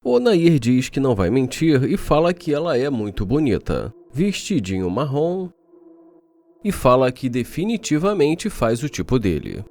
O Nair diz que não vai mentir e fala que ela é muito bonita, vestidinho marrom, e fala que definitivamente faz o tipo dele.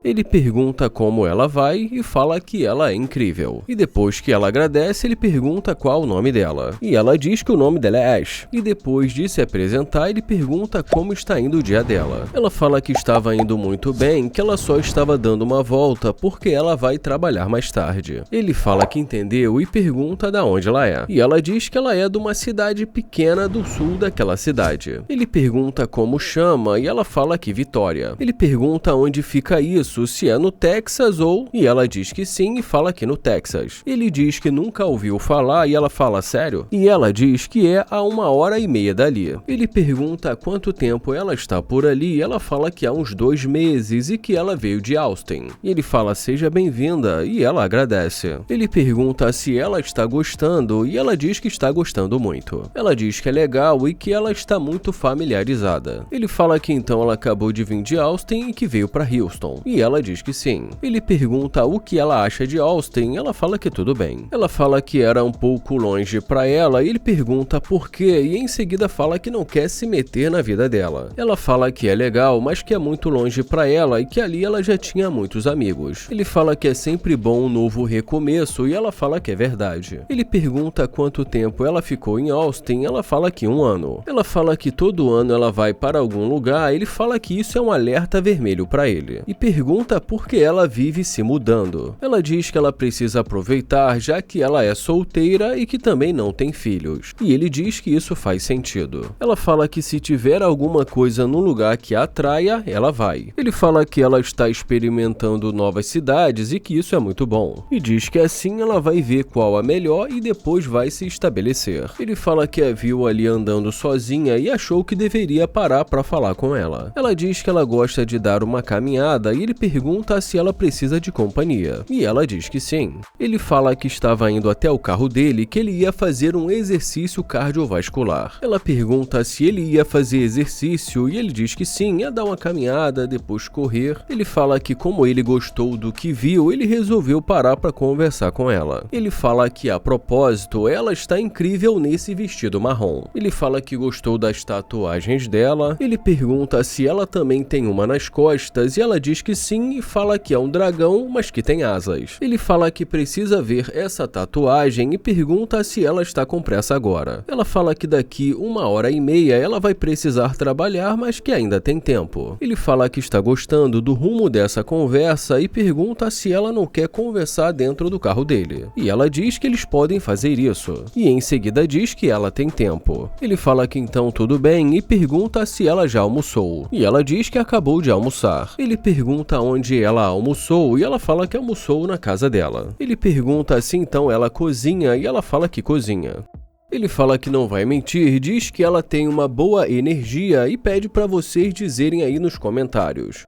Ele pergunta como ela vai e fala que ela é incrível. E depois que ela agradece, ele pergunta qual o nome dela. E ela diz que o nome dela é Ash. E depois de se apresentar, ele pergunta como está indo o dia dela. Ela fala que estava indo muito bem, que ela só estava dando uma volta porque ela vai trabalhar mais tarde. Ele fala que entendeu e pergunta de onde ela é. E ela diz que ela é de uma cidade pequena do sul daquela cidade. Ele pergunta como chama e ela fala que Vitória. Ele pergunta onde fica isso, se é no Texas ou... E ela diz que sim e fala que no Texas. Ele diz que nunca ouviu falar e ela fala sério? E ela diz que é a 1h30 dali. Ele pergunta há quanto tempo ela está por ali e ela fala que há uns 2 meses e que ela veio de Austin. E ele fala seja bem-vinda e ela agradece. Ele pergunta se ela está gostando e ela diz que está gostando muito. Ela diz que é legal e que ela está muito familiarizada. Ele fala que então ela acabou de vir de Austin e que veio para Houston. E ela diz que sim. Ele pergunta o que ela acha de Austin, ela fala que tudo bem. Ela fala que era um pouco longe para ela e ele pergunta por quê e em seguida fala que não quer se meter na vida dela. Ela fala que é legal, mas que é muito longe para ela e que ali ela já tinha muitos amigos. Ele fala que é sempre bom um novo recomeço e ela fala que é verdade. Ele pergunta quanto tempo ela ficou em Austin, ela fala que 1 ano. Ela fala que todo ano ela vai para algum lugar, ele fala que isso é um alerta vermelho para ele. E pergunta por que ela vive se mudando. Ela diz que ela precisa aproveitar já que ela é solteira e que também não tem filhos. E ele diz que isso faz sentido. Ela fala que se tiver alguma coisa no lugar que a atraia, ela vai. Ele fala que ela está experimentando novas cidades e que isso é muito bom. E diz que assim ela vai ver qual a melhor e depois vai se estabelecer. Ele fala que a viu ali andando sozinha e achou que deveria parar para falar com ela. Ela diz que ela gosta de dar uma caminhada e ele pergunta se ela precisa de companhia. E ela diz que sim. Ele fala que estava indo até o carro dele, que ele ia fazer um exercício cardiovascular. Ela pergunta se ele ia fazer exercício e ele diz que sim, ia dar uma caminhada, depois correr. Ele fala que como ele gostou do que viu, ele resolveu parar para conversar com ela. Ele fala que a propósito, ela está incrível nesse vestido marrom. Ele fala que gostou das tatuagens dela. Ele pergunta se ela também tem uma nas costas e ela diz que sim e fala que é um dragão, mas que tem asas. Ele fala que precisa ver essa tatuagem e pergunta se ela está com pressa agora. Ela fala que daqui 1h30 ela vai precisar trabalhar, mas que ainda tem tempo. Ele fala que está gostando do rumo dessa conversa e pergunta se ela não quer conversar dentro do carro dele. E ela diz que eles podem fazer isso. E em seguida diz que ela tem tempo. Ele fala que então tudo bem e pergunta se ela já almoçou. E ela diz que acabou de almoçar. Ele pergunta onde ela almoçou e ela fala que almoçou na casa dela. Ele pergunta se então ela cozinha e ela fala que cozinha. Ele fala que não vai mentir, diz que ela tem uma boa energia e pede para vocês dizerem aí nos comentários.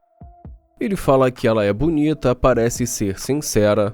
Ele fala que ela é bonita, parece ser sincera.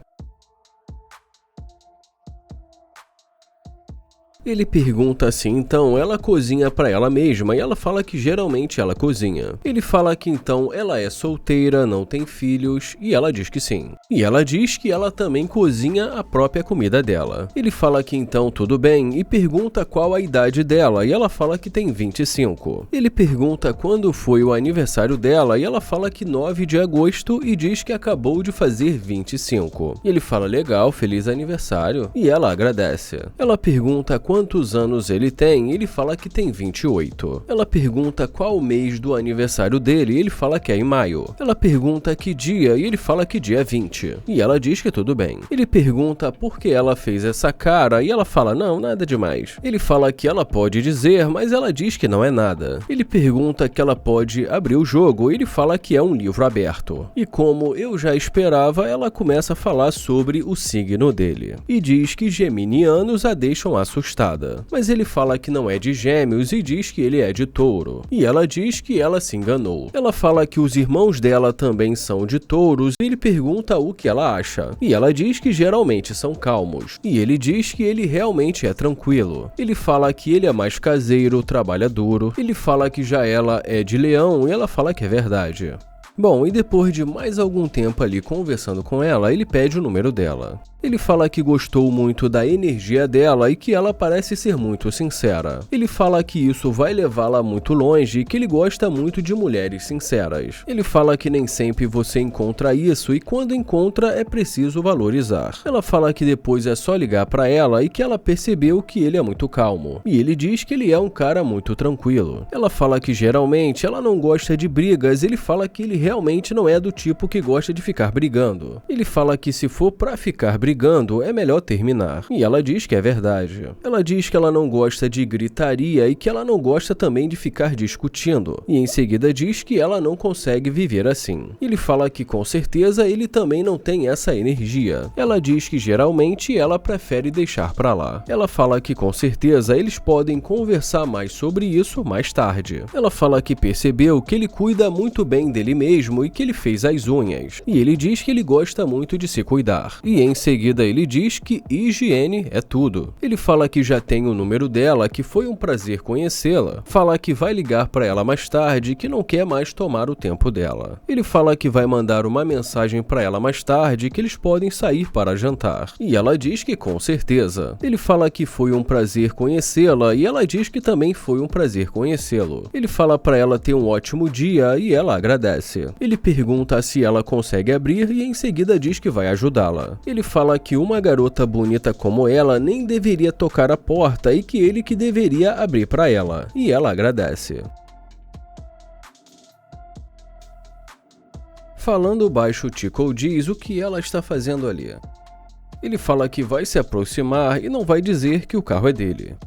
Ele pergunta se então ela cozinha para ela mesma e ela fala que geralmente ela cozinha. Ele fala que então ela é solteira, não tem filhos e ela diz que sim. E ela diz que ela também cozinha a própria comida dela. Ele fala que então tudo bem e pergunta qual a idade dela e ela fala que tem 25. Ele pergunta quando foi o aniversário dela e ela fala que 9 de agosto e diz que acabou de fazer 25. E ele fala legal, feliz aniversário e ela agradece. Ela pergunta quantos anos ele tem e ele fala que tem 28. Ela pergunta qual o mês do aniversário dele e ele fala que é em maio. Ela pergunta que dia e ele fala que dia é 20. E ela diz que tudo bem. Ele pergunta por que ela fez essa cara e ela fala não, nada demais. Ele fala que ela pode dizer, mas ela diz que não é nada. Ele pergunta que ela pode abrir o jogo e ele fala que é um livro aberto. E como eu já esperava, ela começa a falar sobre o signo dele. E diz que geminianos a deixam assustada. Mas ele fala que não é de Gêmeos e diz que ele é de Touro. E ela diz que ela se enganou. Ela fala que os irmãos dela também são de Touros e ele pergunta o que ela acha. E ela diz que geralmente são calmos. E ele diz que ele realmente é tranquilo. Ele fala que ele é mais caseiro, trabalha duro. Ele fala que já ela é de Leão e ela fala que é verdade. Bom, e depois de mais algum tempo ali conversando com ela, ele pede o número dela. Ele fala que gostou muito da energia dela e que ela parece ser muito sincera. Ele fala que isso vai levá-la muito longe e que ele gosta muito de mulheres sinceras. Ele fala que nem sempre você encontra isso e quando encontra é preciso valorizar. Ela fala que depois é só ligar pra ela e que ela percebeu que ele é muito calmo. E ele diz que ele é um cara muito tranquilo. Ela fala que geralmente ela não gosta de brigas, ele fala que ele realmente não é do tipo que gosta de ficar brigando. Ele fala que se for pra ficar brigando, é melhor terminar. E ela diz que é verdade. Ela diz que ela não gosta de gritaria e que ela não gosta também de ficar discutindo. E em seguida diz que ela não consegue viver assim. Ele fala que com certeza ele também não tem essa energia. Ela diz que geralmente ela prefere deixar pra lá. Ela fala que com certeza eles podem conversar mais sobre isso mais tarde. Ela fala que percebeu que ele cuida muito bem dele mesmo e que ele fez as unhas. E ele diz que ele gosta muito de se cuidar. E em seguida ele diz que higiene é tudo. Ele fala que já tem o número dela, que foi um prazer conhecê-la. Fala que vai ligar para ela mais tarde e que não quer mais tomar o tempo dela. Ele fala que vai mandar uma mensagem para ela mais tarde que eles podem sair para jantar. E ela diz que com certeza. Ele fala que foi um prazer conhecê-la e ela diz que também foi um prazer conhecê-lo. Ele fala para ela ter um ótimo dia e ela agradece. Ele pergunta se ela consegue abrir e em seguida diz que vai ajudá-la. Ele fala que uma garota bonita como ela nem deveria tocar a porta e que ele que deveria abrir para ela. E ela agradece. Falando baixo, Tico diz o que ela está fazendo ali. Ele fala que vai se aproximar e não vai dizer que o carro é dele.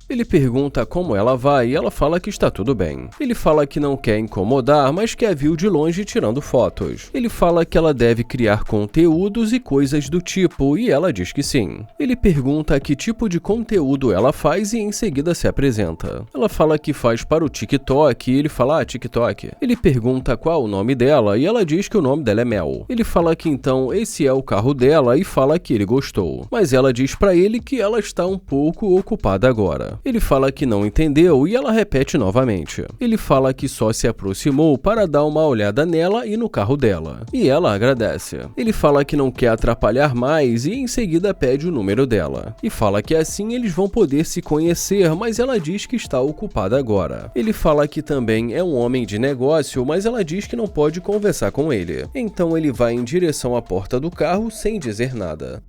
Ele pergunta como ela vai e ela fala que está tudo bem. Ele fala que não quer incomodar, mas que a viu de longe tirando fotos. Ele fala que ela deve criar conteúdos e coisas do tipo, e ela diz que sim. Ele pergunta que tipo de conteúdo ela faz e em seguida se apresenta. Ela fala que faz para o TikTok e ele fala, TikTok. Ele pergunta qual o nome dela e ela diz que o nome dela é Mel. Ele fala que então esse é o carro dela e fala que ele gostou. Mas ela diz para ele que ela está um pouco ocupada agora. Ele fala que não entendeu e ela repete novamente. Ele fala que só se aproximou para dar uma olhada nela e no carro dela. E ela agradece. Ele fala que não quer atrapalhar mais e em seguida pede o número dela. E fala que assim eles vão poder se conhecer, mas ela diz que está ocupada agora. Ele fala que também é um homem de negócio, mas ela diz que não pode conversar com ele. Então ele vai em direção à porta do carro sem dizer nada.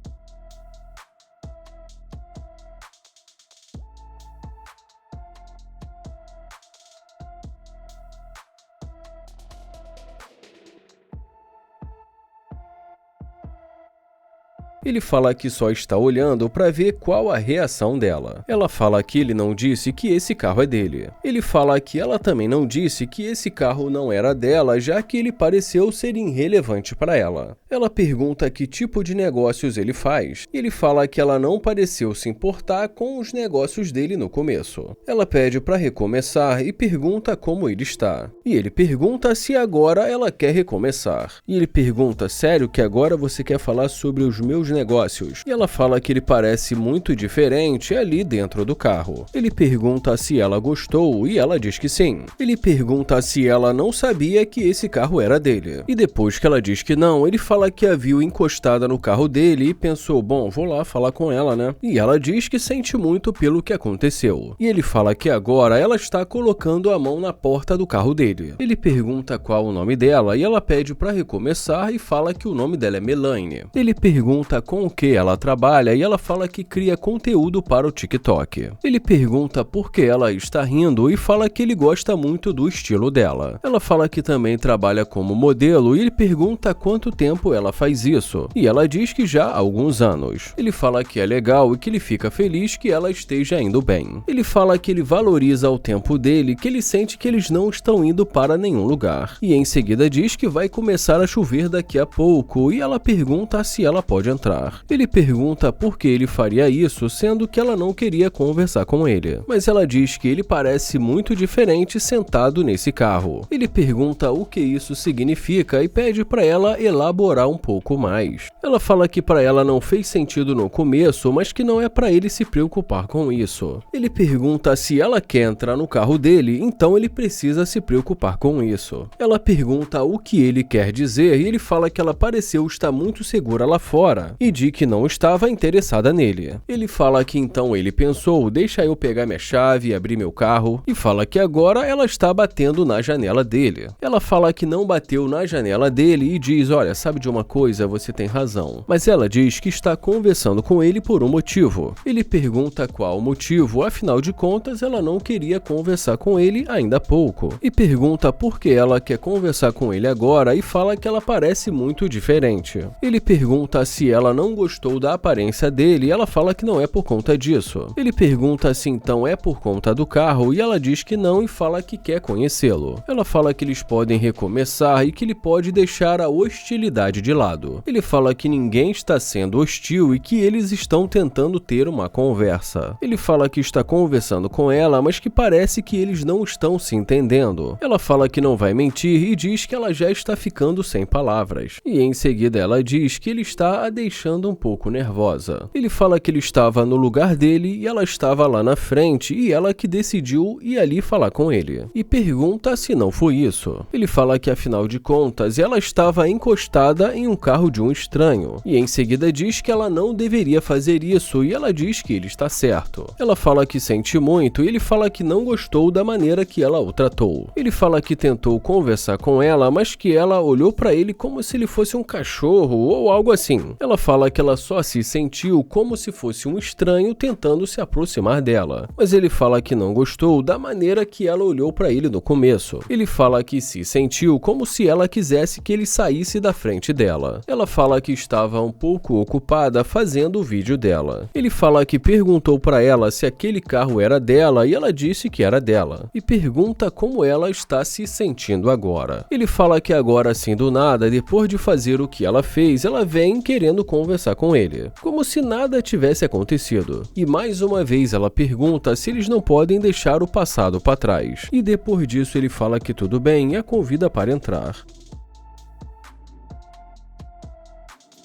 Ele fala que só está olhando para ver qual a reação dela. Ela fala que ele não disse que esse carro é dele. Ele fala que ela também não disse que esse carro não era dela, já que ele pareceu ser irrelevante para ela. Ela pergunta que tipo de negócios ele faz. E ele fala que ela não pareceu se importar com os negócios dele no começo. Ela pede para recomeçar e pergunta como ele está. E ele pergunta se agora ela quer recomeçar. E ele pergunta, sério que agora você quer falar sobre os meus negócios? E ela fala que ele parece muito diferente ali dentro do carro. Ele pergunta se ela gostou e ela diz que sim. Ele pergunta se ela não sabia que esse carro era dele. E depois que ela diz que não, ele fala que a viu encostada no carro dele e pensou, bom, vou lá falar com ela, né? E ela diz que sente muito pelo que aconteceu. E ele fala que agora ela está colocando a mão na porta do carro dele. Ele pergunta qual o nome dela e ela pede para recomeçar e fala que o nome dela é Melanie. Ele pergunta com o que ela trabalha e ela fala que cria conteúdo para o TikTok. Ele pergunta por que ela está rindo e fala que ele gosta muito do estilo dela. Ela fala que também trabalha como modelo e ele pergunta há quanto tempo ela faz isso. E ela diz que já há alguns anos. Ele fala que é legal e que ele fica feliz que ela esteja indo bem. Ele fala que ele valoriza o tempo dele, que ele sente que eles não estão indo para nenhum lugar. E em seguida diz que vai começar a chover daqui a pouco e ela pergunta se ela pode entrar entrar. Ele pergunta por que ele faria isso, sendo que ela não queria conversar com ele. Mas ela diz que ele parece muito diferente sentado nesse carro. Ele pergunta o que isso significa e pede para ela elaborar um pouco mais. Ela fala que para ela não fez sentido no começo, mas que não é para ele se preocupar com isso. Ele pergunta se ela quer entrar no carro dele, então ele precisa se preocupar com isso. Ela pergunta o que ele quer dizer e ele fala que ela pareceu estar muito segura lá fora e diz que não estava interessada nele. Ele fala que então ele pensou, deixa eu pegar minha chave e abrir meu carro, e fala que agora ela está batendo na janela dele. Ela fala que não bateu na janela dele e diz, olha, sabe de uma coisa, você tem razão. Mas ela diz que está conversando com ele por um motivo. Ele pergunta qual o motivo, afinal de contas ela não queria conversar com ele ainda há pouco. E pergunta por que ela quer conversar com ele agora e fala que ela parece muito diferente. Ele pergunta se ela não gostou da aparência dele e ela fala que não é por conta disso. Ele pergunta se então é por conta do carro e ela diz que não e fala que quer conhecê-lo. Ela fala que eles podem recomeçar e que ele pode deixar a hostilidade de lado. Ele fala que ninguém está sendo hostil e que eles estão tentando ter uma conversa. Ele fala que está conversando com ela, mas que parece que eles não estão se entendendo. Ela fala que não vai mentir e diz que ela já está ficando sem palavras. E em seguida ela diz que ele está a deixando um pouco nervosa. Ele fala que ele estava no lugar dele e ela estava lá na frente e ela que decidiu ir ali falar com ele. E pergunta se não foi isso. Ele fala que afinal de contas ela estava encostada em um carro de um estranho. E em seguida diz que ela não deveria fazer isso e ela diz que ele está certo. Ela fala que sente muito e ele fala que não gostou da maneira que ela o tratou. Ele fala que tentou conversar com ela, mas que ela olhou para ele como se ele fosse um cachorro ou algo assim. Ela fala que ela só se sentiu como se fosse um estranho tentando se aproximar dela. Mas ele fala que não gostou da maneira que ela olhou para ele no começo. Ele fala que se sentiu como se ela quisesse que ele saísse da frente dela. Ela fala que estava um pouco ocupada fazendo o vídeo dela. Ele fala que perguntou para ela se aquele carro era dela e ela disse que era dela. E pergunta como ela está se sentindo agora. Ele fala que agora assim do nada, depois de fazer o que ela fez, ela vem querendo conversar com ele, como se nada tivesse acontecido. E mais uma vez ela pergunta se eles não podem deixar o passado para trás. E depois disso ele fala que tudo bem e a convida para entrar.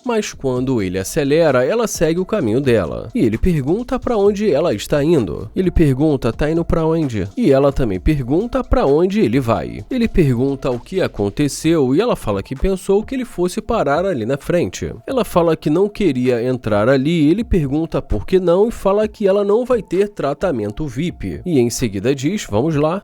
Mas quando ele acelera, ela segue o caminho dela. E ele pergunta para onde ela está indo. Ele pergunta, tá indo para onde? E ela também pergunta para onde ele vai. Ele pergunta o que aconteceu e ela fala que pensou que ele fosse parar ali na frente. Ela fala que não queria entrar ali, ele pergunta por que não e fala que ela não vai ter tratamento VIP. E em seguida diz, vamos lá.